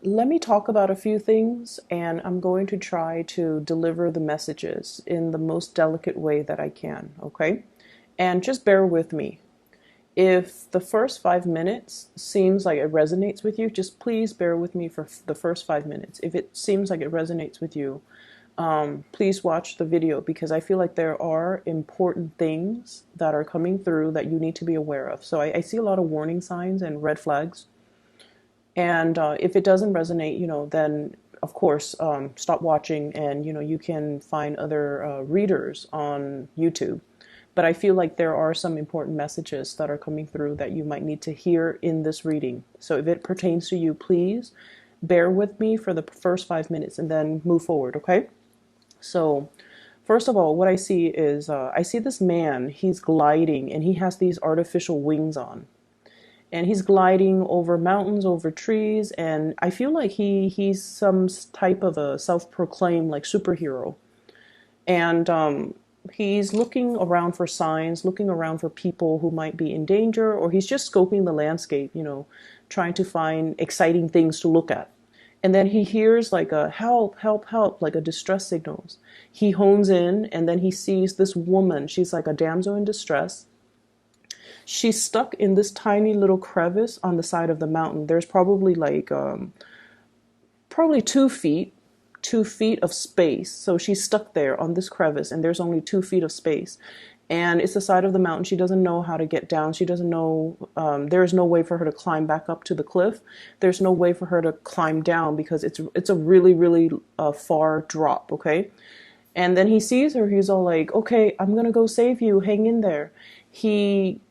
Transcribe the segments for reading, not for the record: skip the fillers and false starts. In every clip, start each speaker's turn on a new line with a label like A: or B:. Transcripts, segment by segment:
A: let me talk about a few things, and I'm going to try to deliver the messages in the most delicate way that I can, okay? And just bear with me. If the first 5 minutes seems like it resonates with you, just please bear with me for the first 5 minutes. If it seems like it resonates with you, please watch the video because I feel like there are important things that are coming through that you need to be aware of. So I see a lot of warning signs and red flags. And if it doesn't resonate, then of course, stop watching and, you can find other readers on YouTube. But I feel like there are some important messages that are coming through that you might need to hear in this reading. So if it pertains to you, please bear with me for the first 5 minutes and then move forward, okay? So first of all, what I see is I see this man, he's gliding and he has these artificial wings on. And he's gliding over mountains, over trees, and I feel like he's some type of a self-proclaimed like superhero. And he's looking around for signs, looking around for people who might be in danger, or he's just scoping the landscape, trying to find exciting things to look at. And then he hears like a help, help, help, like a distress signals. He hones in and then he sees this woman. She's like a damsel in distress. She's stuck in this tiny little crevice on the side of the mountain. There's probably like probably 2 feet, 2 feet of space. So she's stuck there on this crevice, and there's only 2 feet of space. And it's the side of the mountain. She doesn't know how to get down. She doesn't know. There is no way for her to climb back up to the cliff. There's no way for her to climb down because it's a really really far drop. Okay. And then he sees her. He's all like, "Okay, I'm gonna go save you. Hang in there." He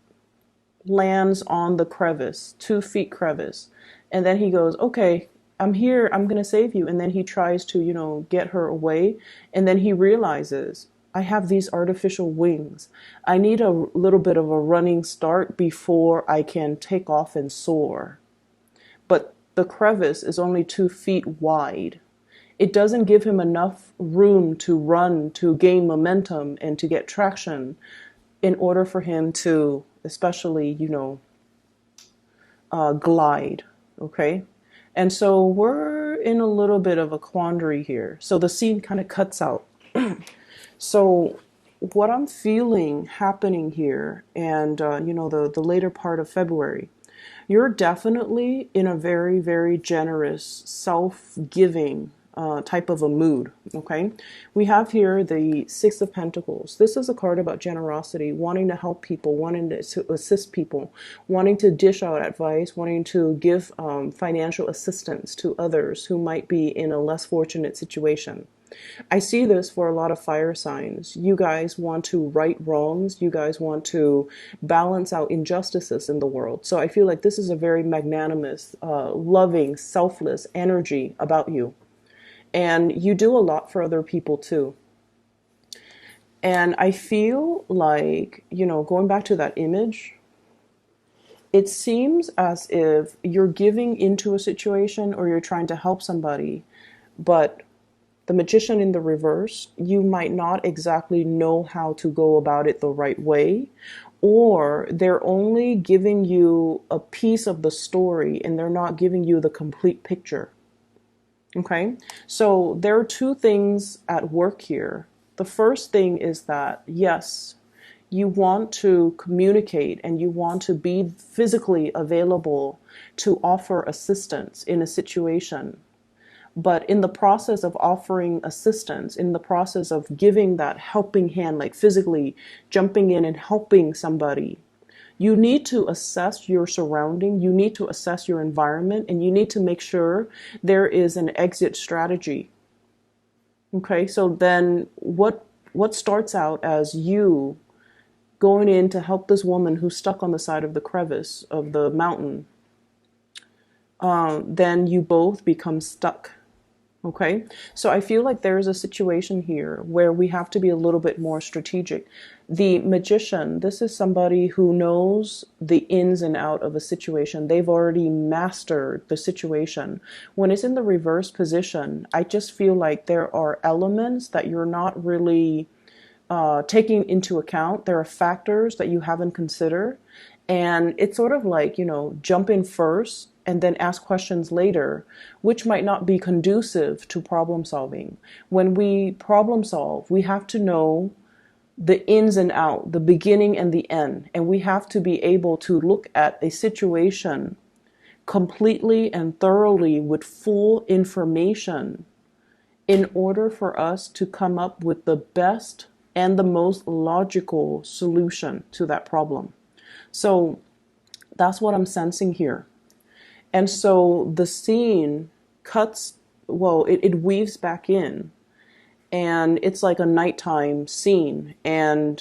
A: lands on the crevice, 2 feet crevice. And then he goes, okay, I'm here, I'm going to save you. And then he tries to, get her away. And then he realizes, I have these artificial wings. I need a little bit of a running start before I can take off and soar. But the crevice is only 2 feet wide. It doesn't give him enough room to run, to gain momentum, and to get traction in order for him to especially, glide, okay? And so we're in a little bit of a quandary here. So the scene kind of cuts out. So what I'm feeling happening here and, the later part of February, you're definitely in a very, very generous, self-giving type of a mood, okay? We have here the Six of Pentacles. This is a card about generosity, wanting to help people, wanting to assist people, wanting to dish out advice, wanting to give financial assistance to others who might be in a less fortunate situation. I see this for a lot of fire signs. You guys want to right wrongs. You guys want to balance out injustices in the world. So I feel like this is a very magnanimous, loving, selfless energy about you. And you do a lot for other people too. And I feel like, going back to that image, it seems as if you're giving into a situation or you're trying to help somebody, but the Magician in the reverse, you might not exactly know how to go about it the right way, or they're only giving you a piece of the story and they're not giving you the complete picture. Okay, so there are two things at work here. The first thing is that, yes, you want to communicate and you want to be physically available to offer assistance in a situation. But in the process of offering assistance, in the process of giving that helping hand, like physically jumping in and helping somebody, you need to assess your surrounding, you need to assess your environment, and you need to make sure there is an exit strategy. Okay, so then what starts out as you going in to help this woman who's stuck on the side of the crevice of the mountain, then you both become stuck. Okay, so I feel like there is a situation here where we have to be a little bit more strategic. The Magician, this is somebody who knows the ins and out of a situation. They've already mastered the situation. When it's in the reverse position, I just feel like there are elements that you're not really taking into account. There are factors that you haven't considered. And it's sort of like, jump in first and then ask questions later, which might not be conducive to problem solving. When we problem solve, we have to know the ins and out, the beginning and the end, and we have to be able to look at a situation completely and thoroughly with full information in order for us to come up with the best and the most logical solution to that problem. So that's what I'm sensing here. And so the scene cuts, well, it weaves back in, and it's like a nighttime scene. And,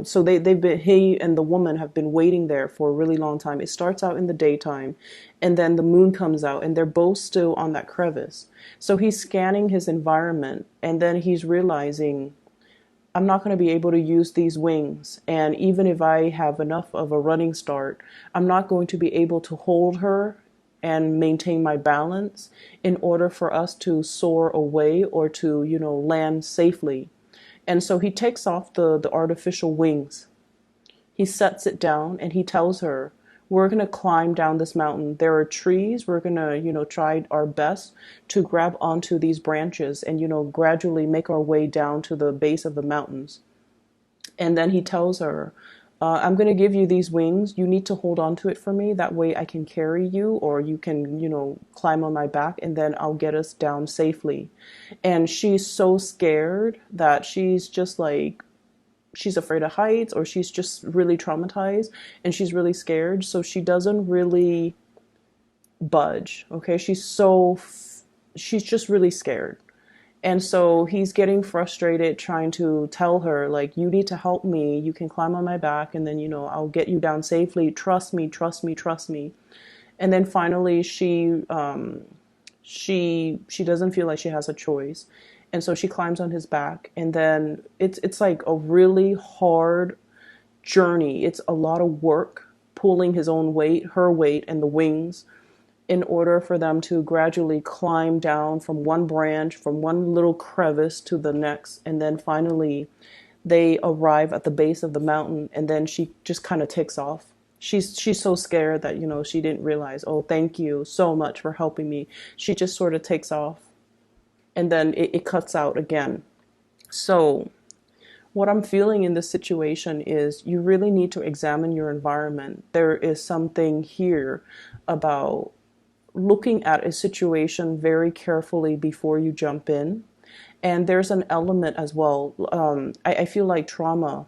A: so he and the woman have been waiting there for a really long time. It starts out in the daytime, and then the moon comes out, and they're both still on that crevice. So he's scanning his environment, and then he's realizing, I'm not going to be able to use these wings. And even if I have enough of a running start, I'm not going to be able to hold her and maintain my balance in order for us to soar away or to, land safely. And so he takes off the artificial wings. He sets it down and he tells her, we're going to climb down this mountain. There are trees. We're going to, try our best to grab onto these branches and, gradually make our way down to the base of the mountains. And then he tells her, I'm going to give you these wings. You need to hold on to it for me. That way I can carry you, or you can, climb on my back, and then I'll get us down safely. And she's so scared that she's just like, she's afraid of heights, or she's just really traumatized and she's really scared. So she doesn't really budge. Okay. She's just really scared. And so he's getting frustrated trying to tell her, like, you need to help me. You can climb on my back, and then, I'll get you down safely. Trust me, trust me, trust me. And then finally she doesn't feel like she has a choice. And so she climbs on his back, and then it's like a really hard journey. It's a lot of work pulling his own weight, her weight, and the wings, in order for them to gradually climb down from one branch, from one little crevice to the next. And then finally they arrive at the base of the mountain, and then she just kind of takes off. She's so scared that, she didn't realize, oh, thank you so much for helping me. She just sort of takes off, and then it cuts out again. So what I'm feeling in this situation is you really need to examine your environment. There is something here about looking at a situation very carefully before you jump in. And there's an element as well. I feel like trauma,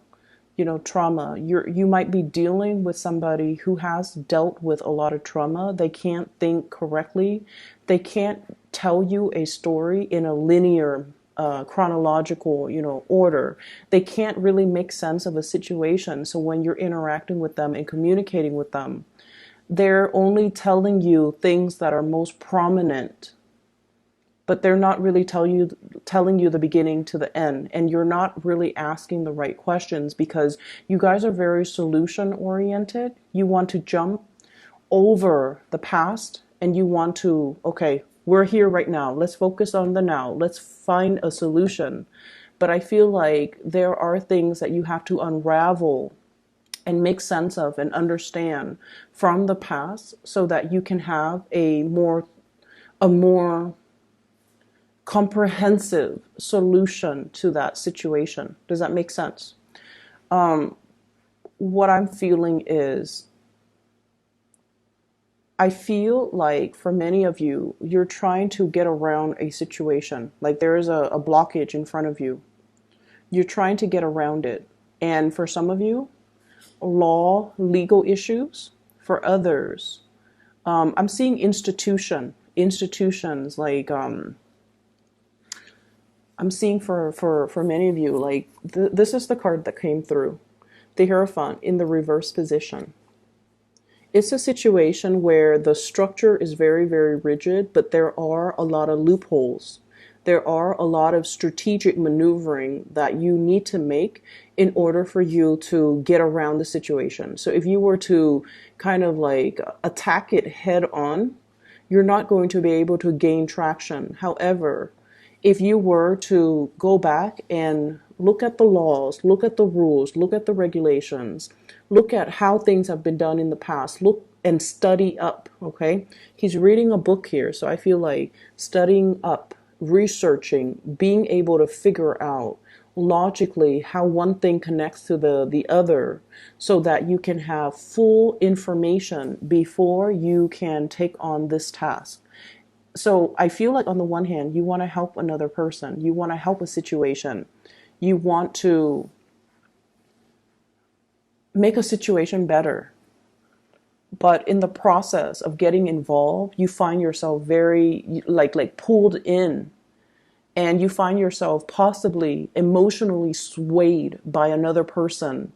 A: you might be dealing with somebody who has dealt with a lot of trauma. They can't think correctly. They can't tell you a story in a linear, chronological, order. They can't really make sense of a situation. So when you're interacting with them and communicating with them, they're only telling you things that are most prominent, but they're not really telling you the beginning to the end. And you're not really asking the right questions because you guys are very solution oriented. You want to jump over the past, and you want to, okay, we're here right now. Let's focus on the now. Let's find a solution. But I feel like there are things that you have to unravel and make sense of and understand from the past so that you can have a more comprehensive solution to that situation. Does that make sense? What I'm feeling is, I feel like for many of you, you're trying to get around a situation. Like there is a blockage in front of you. You're trying to get around it. And for some of you, legal issues. For others, I'm seeing institutions like, I'm seeing for many of you, like this is the card that came through, the Hierophant in the reverse position. It's a situation where the structure is very, very rigid, but there are a lot of loopholes. There are a lot of strategic maneuvering that you need to make in order for you to get around the situation. So if you were to kind of like attack it head on, you're not going to be able to gain traction. However, if you were to go back and look at the laws, look at the rules, look at the regulations, look at how things have been done in the past, look and study up, okay? He's reading a book here, so I feel like studying up, researching, being able to figure out logically how one thing connects to the other so that you can have full information before you can take on this task. So I feel like on the one hand, you want to help another person, you want to help a situation, you want to make a situation better. But in the process of getting involved, you find yourself very like pulled in, and you find yourself possibly emotionally swayed by another person,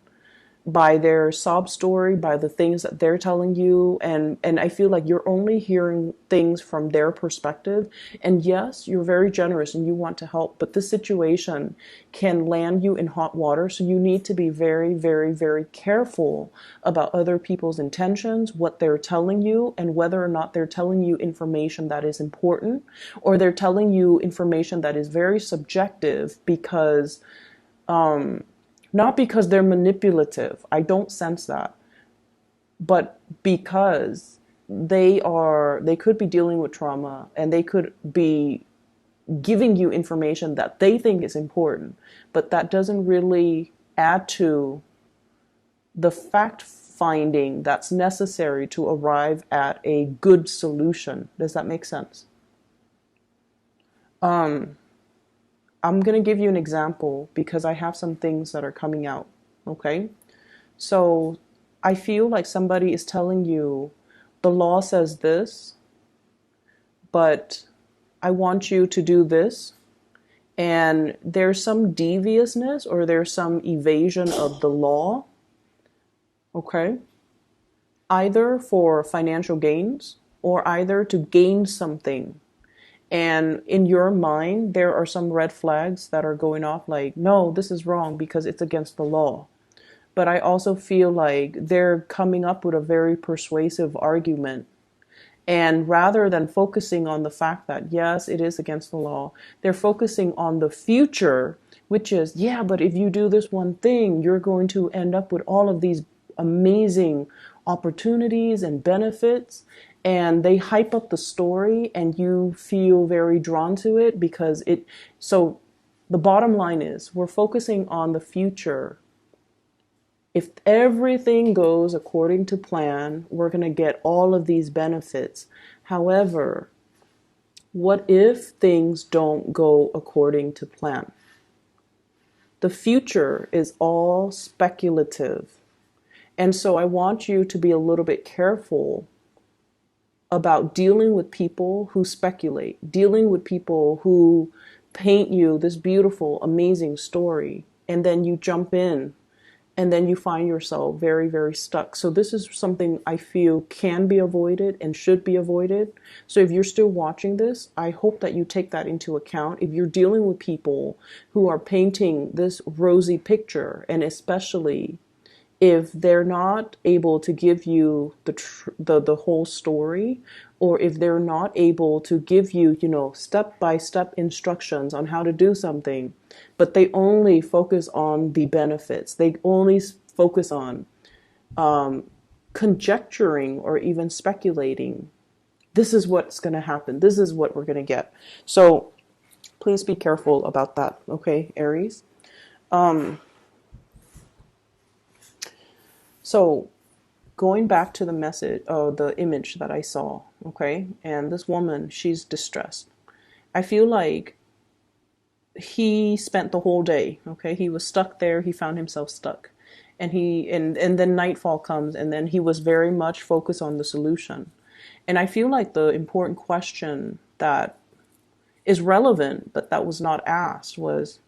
A: by their sob story, by the things that they're telling you. And I feel like you're only hearing things from their perspective. And yes, you're very generous and you want to help, but this situation can land you in hot water. So you need to be very, very, very careful about other people's intentions, what they're telling you, and whether or not they're telling you information that is important, or they're telling you information that is very subjective because, not because they're manipulative. I don't sense that. But because they could be dealing with trauma, and they could be giving you information that they think is important, but that doesn't really add to the fact finding that's necessary to arrive at a good solution. Does that make sense? I'm going to give you an example because I have some things that are coming out. Okay? So I feel like somebody is telling you the law says this, but I want you to do this. And there's some deviousness or there's some evasion of the law. Okay? Either for financial gains or either to gain something. And in your mind, there are some red flags that are going off like, no, this is wrong because it's against the law. But I also feel like they're coming up with a very persuasive argument. And rather than focusing on the fact that, yes, it is against the law, they're focusing on the future, which is, yeah, but if you do this one thing, you're going to end up with all of these amazing opportunities and benefits. And they hype up the story and you feel very drawn to it because so the bottom line is we're focusing on the future. If everything goes according to plan, we're going to get all of these benefits. However, what if things don't go according to plan? The future is all speculative. And so I want you to be a little bit careful about dealing with people who speculate, dealing with people who paint you this beautiful, amazing story, and then you jump in and then you find yourself very, very stuck. So this is something I feel can be avoided and should be avoided. So if you're still watching this, I hope that you take that into account. If you're dealing with people who are painting this rosy picture, and especially if they're not able to give you the whole story, or if they're not able to give you, step-by-step instructions on how to do something, but they only focus on the benefits. They only focus on conjecturing or even speculating. This is what's going to happen. This is what we're going to get. So please be careful about that, okay, Aries? So going back to the message, the image that I saw, okay, and this woman, she's distressed. I feel like he spent the whole day, okay, he was stuck there, he found himself stuck. And then nightfall comes, and then he was very much focused on the solution. And I feel like the important question that is relevant, but that was not asked was,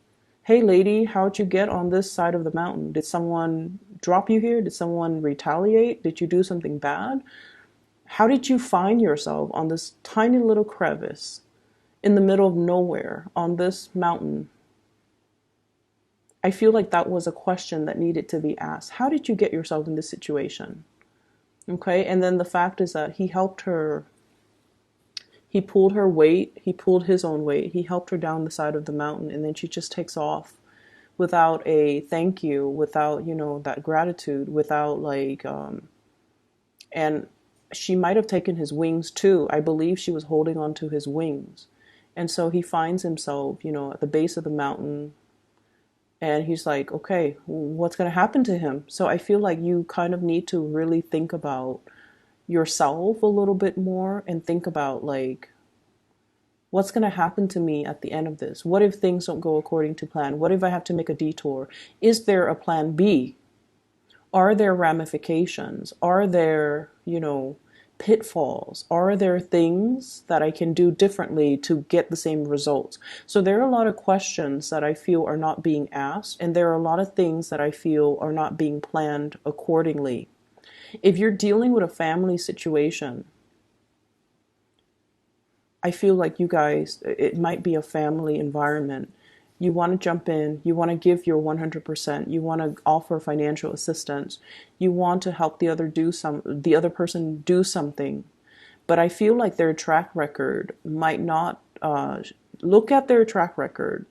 A: hey lady, how'd you get on this side of the mountain? Did someone drop you here? Did someone retaliate? Did you do something bad? How did you find yourself on this tiny little crevice in the middle of nowhere on this mountain? I feel like that was a question that needed to be asked. How did you get yourself in this situation? Okay, and then the fact is that he helped her. He pulled her weight, he pulled his own weight, he helped her down the side of the mountain, and then she just takes off without a thank you, without, that gratitude, without and she might have taken his wings too. I believe she was holding on to his wings. And so he finds himself, at the base of the mountain, and he's like, okay, what's going to happen to him? So I feel like you kind of need to really think about yourself a little bit more and think about like, what's going to happen to me at the end of this? What if things don't go according to plan? What if I have to make a detour? Is there a plan B? Are there ramifications? Are there, pitfalls? Are there things that I can do differently to get the same results? So there are a lot of questions that I feel are not being asked, and there are a lot of things that I feel are not being planned accordingly. If you're dealing with a family situation, I feel like you guys, it might be a family environment. You want to jump in, you want to give your 100%, you want to offer financial assistance, you want to help the other person do something. But I feel like their track record might not, look at their track record,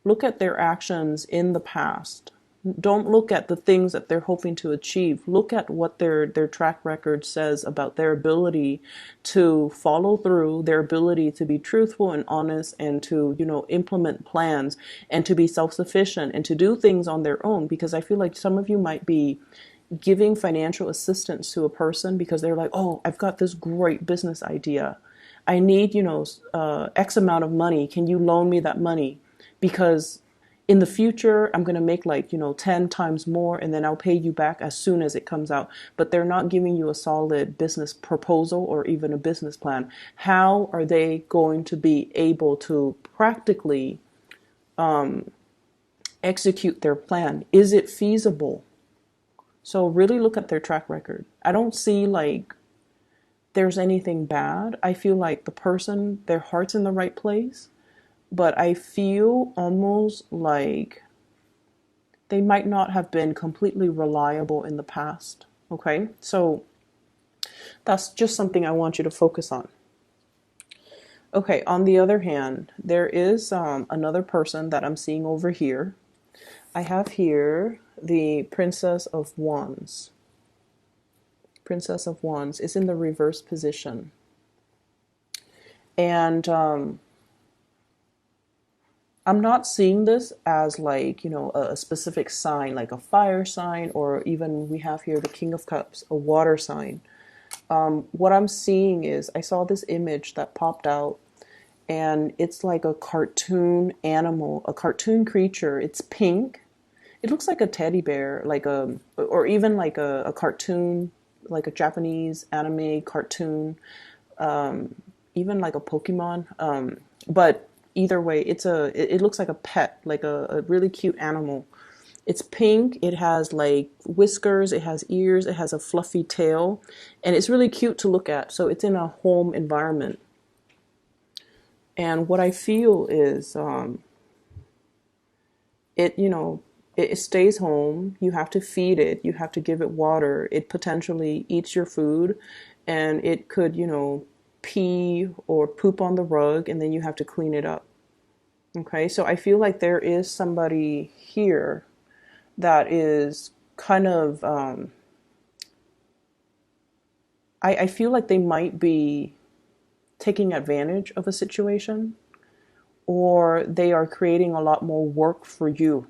A: look at their actions in the past. Don't look at the things that they're hoping to achieve. Look at what their track record says about their ability to follow through, their ability to be truthful and honest, and to, implement plans, and to be self-sufficient, and to do things on their own. Because I feel like some of you might be giving financial assistance to a person because they're like, oh, I've got this great business idea. I need, X amount of money. Can you loan me that money? Because in the future, I'm going to make 10 times more, and then I'll pay you back as soon as it comes out. But they're not giving you a solid business proposal or even a business plan. How are they going to be able to practically execute their plan? Is it feasible? So really look at their track record. I don't see there's anything bad. I feel like the person, their heart's in the right place. But I feel almost like they might not have been completely reliable in the past. Okay, so that's just something I want you to focus on. Okay, on the other hand, there is another person that I'm seeing over here. I have here the Princess of Wands. Princess of Wands is in the reverse position. And I'm not seeing this as a specific sign, like a fire sign, or even we have here the King of Cups, a water sign. What I'm seeing is I saw this image that popped out, and it's like a cartoon animal, a cartoon creature. It's pink. It looks like a teddy bear, or even like a cartoon, like a Japanese anime cartoon, even like a Pokemon. But either way, it looks like a pet, like a really cute animal. It's pink, it has like whiskers, it has ears, it has a fluffy tail, and it's really cute to look at. So it's in a home environment. And what I feel is it stays home. You have to feed it, you have to give it water. It potentially eats your food, and it could, pee or poop on the rug, and then you have to clean it up. Okay, so I feel like there is somebody here that is kind of, I feel like they might be taking advantage of a situation, or they are creating a lot more work for you,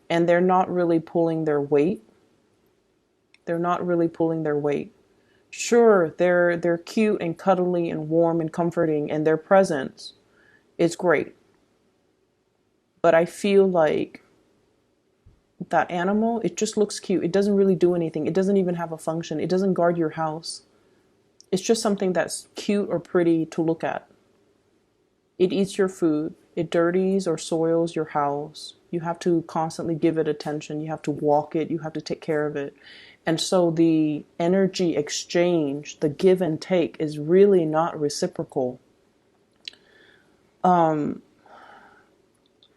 A: and they're not really pulling their weight. They're not really pulling their weight. Sure, they're cute and cuddly and warm and comforting, and their presence is great. But I feel like that animal, it just looks cute. It doesn't really do anything. It doesn't even have a function. It doesn't guard your house. It's just something that's cute or pretty to look at. It eats your food. It dirties or soils your house. You have to constantly give it attention. You have to walk it. You have to take care of it. And so the energy exchange, the give and take, is really not reciprocal.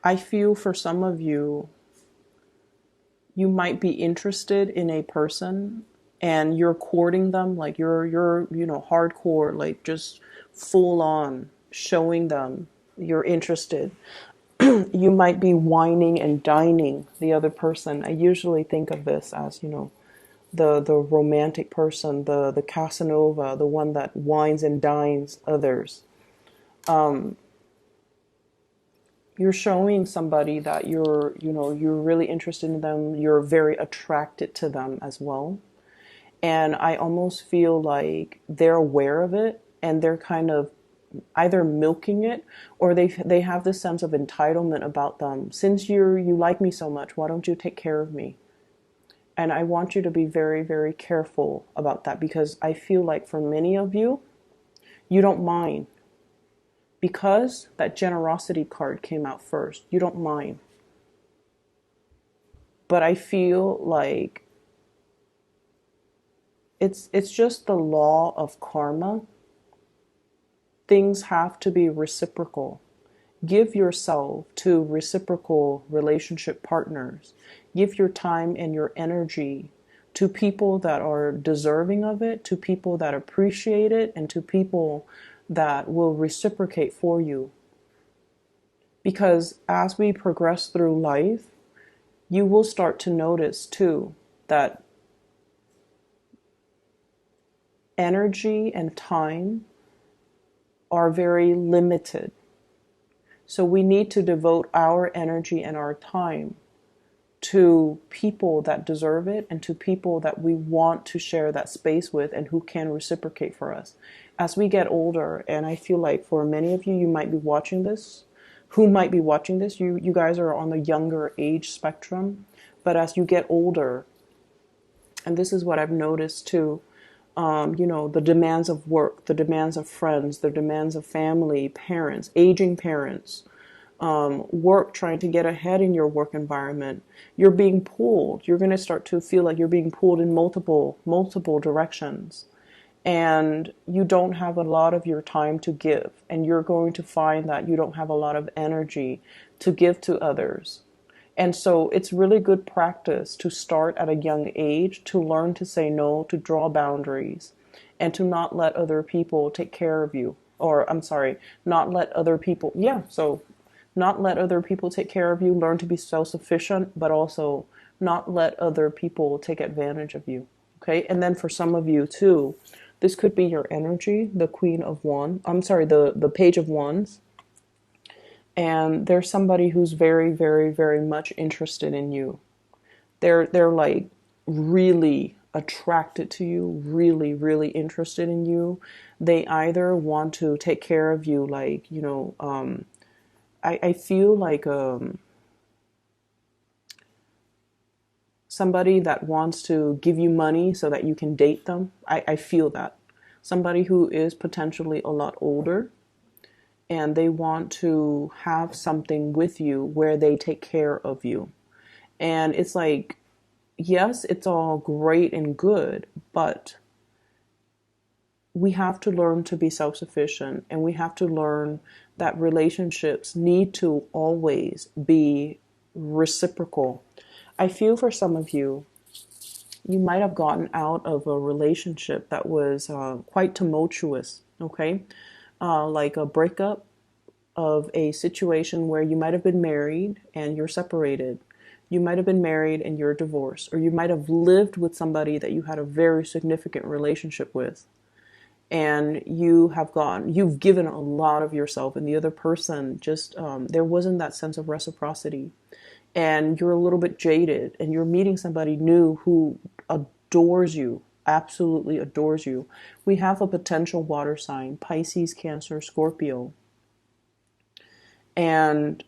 A: I feel for some of you, you might be interested in a person and you're courting them, like you're hardcore, like just full on showing them you're interested. You might be whining and dining the other person. I usually think of this as, the romantic person, the Casanova, the one that wines and dines others. You're showing somebody that you're really interested in them. You're very attracted to them as well. And I almost feel like they're aware of it and they're kind of either milking it, or they have this sense of entitlement about them. Since you like me so much, why don't you take care of me? And I want you to be very, very careful about that, because I feel like for many of you, you don't mind. Because that generosity card came out first, you don't mind. But I feel like it's just the law of karma. Things have to be reciprocal. Give yourself to reciprocal relationship partners. Give your time and your energy to people that are deserving of it, to people that appreciate it, and to people that will reciprocate for you. Because as we progress through life, you will start to notice too that energy and time are very limited. So we need to devote our energy and our time to people that deserve it and to people that we want to share that space with and who can reciprocate for us. As we get older, and I feel like for many of you, you might be watching this, you guys are on the younger age spectrum. But as you get older, and this is what I've noticed too, the demands of work, the demands of friends, the demands of family, parents, aging parents, work, trying to get ahead in your work environment, you're being pulled. You're going to start to feel like you're being pulled in multiple directions. And you don't have a lot of your time to give. And you're going to find that you don't have a lot of energy to give to others. And so it's really good practice to start at a young age, to learn to say no, to draw boundaries, and to not let other people take care of you. Or, I'm sorry, not let other people, not let other people take care of you, learn to be self-sufficient, but also not let other people take advantage of you. Okay? And then for some of you too, this could be your energy, the the Page of Wands. And there's somebody who's very, very, very much interested in you. They're like really attracted to you, really, really interested in you. They either want to take care of you, like, I feel like somebody that wants to give you money so that you can date them. I feel that. Somebody who is potentially a lot older and they want to have something with you where they take care of you. And it's like, yes, it's all great and good, but we have to learn to be self-sufficient, and we have to learn that relationships need to always be reciprocal. I feel for some of you, you might have gotten out of a relationship that was quite tumultuous, okay? Like a breakup of a situation where you might have been married and you're separated. You might have been married and you're divorced, or you might have lived with somebody that you had a very significant relationship with. And you've given a lot of yourself, and the other person just, there wasn't that sense of reciprocity. And you're a little bit jaded, and you're meeting somebody new who adores you, absolutely adores you. We have a potential water sign, Pisces, Cancer, Scorpio. And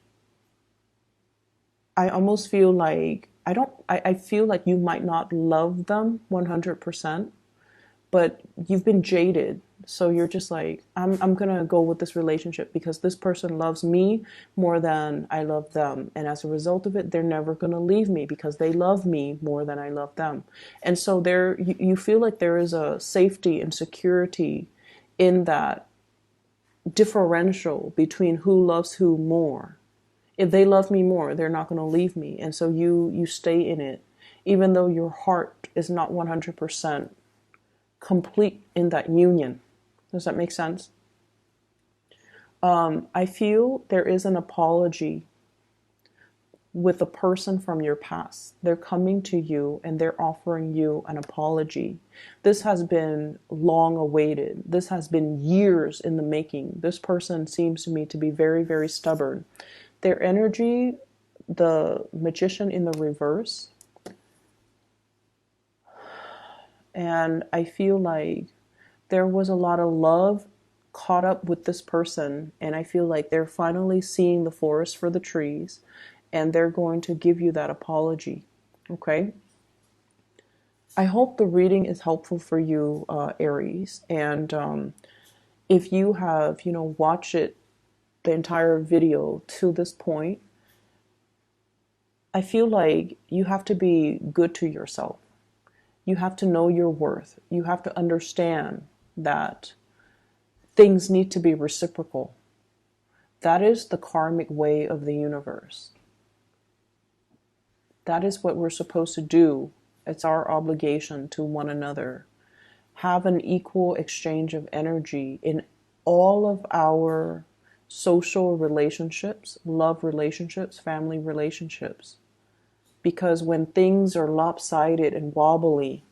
A: I almost feel like, I feel like you might not love them 100%, but you've been jaded. So you're just like, I'm going to go with this relationship because this person loves me more than I love them. And as a result of it, they're never going to leave me because they love me more than I love them. And so you feel like there is a safety and security in that differential between who loves who more. If they love me more, they're not going to leave me. And so you stay in it, even though your heart is not 100% complete in that union. Does that make sense? I feel there is an apology with a person from your past. They're coming to you and they're offering you an apology. This has been long awaited. This has been years in the making. This person seems to me to be very, very stubborn. Their energy, the magician in the reverse, and I feel like there was a lot of love caught up with this person, and I feel like they're finally seeing the forest for the trees, and they're going to give you that apology. Okay? I hope the reading is helpful for you, Aries. And if you have, watched it, the entire video to this point, I feel like you have to be good to yourself. You have to know your worth. You have to understand that things need to be reciprocal. That is the karmic way of the universe. That is what we're supposed to do. It's our obligation to one another. Have an equal exchange of energy in all of our social relationships, love relationships, family relationships. Because when things are lopsided and wobbly,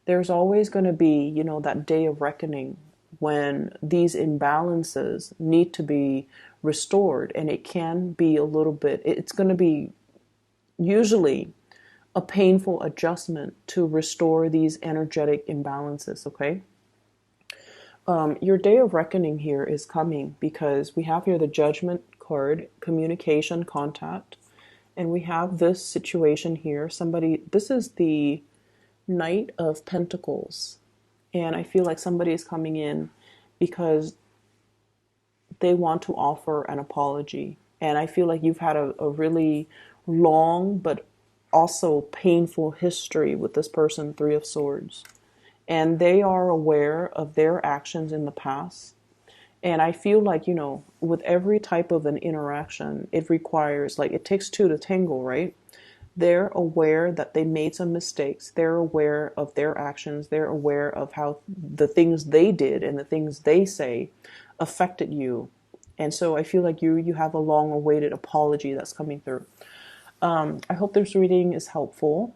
A: there's always going to be, that day of reckoning when these imbalances need to be restored. And it can be a little bit, it's going to be usually a painful adjustment to restore these energetic imbalances, okay? Your day of reckoning here is coming because we have here the Judgment card, communication, contact, and we have this situation here. This is the Knight of Pentacles, and I feel like somebody is coming in because they want to offer an apology. And I feel like you've had a really long but also painful history with this person, Three of Swords. And they are aware of their actions in the past. And I feel like, with every type of an interaction, it requires, like, it takes two to tangle, right? They're aware that they made some mistakes. They're aware of their actions. They're aware of how the things they did and the things they say affected you. And so I feel like you have a long awaited apology that's coming through. I hope this reading is helpful.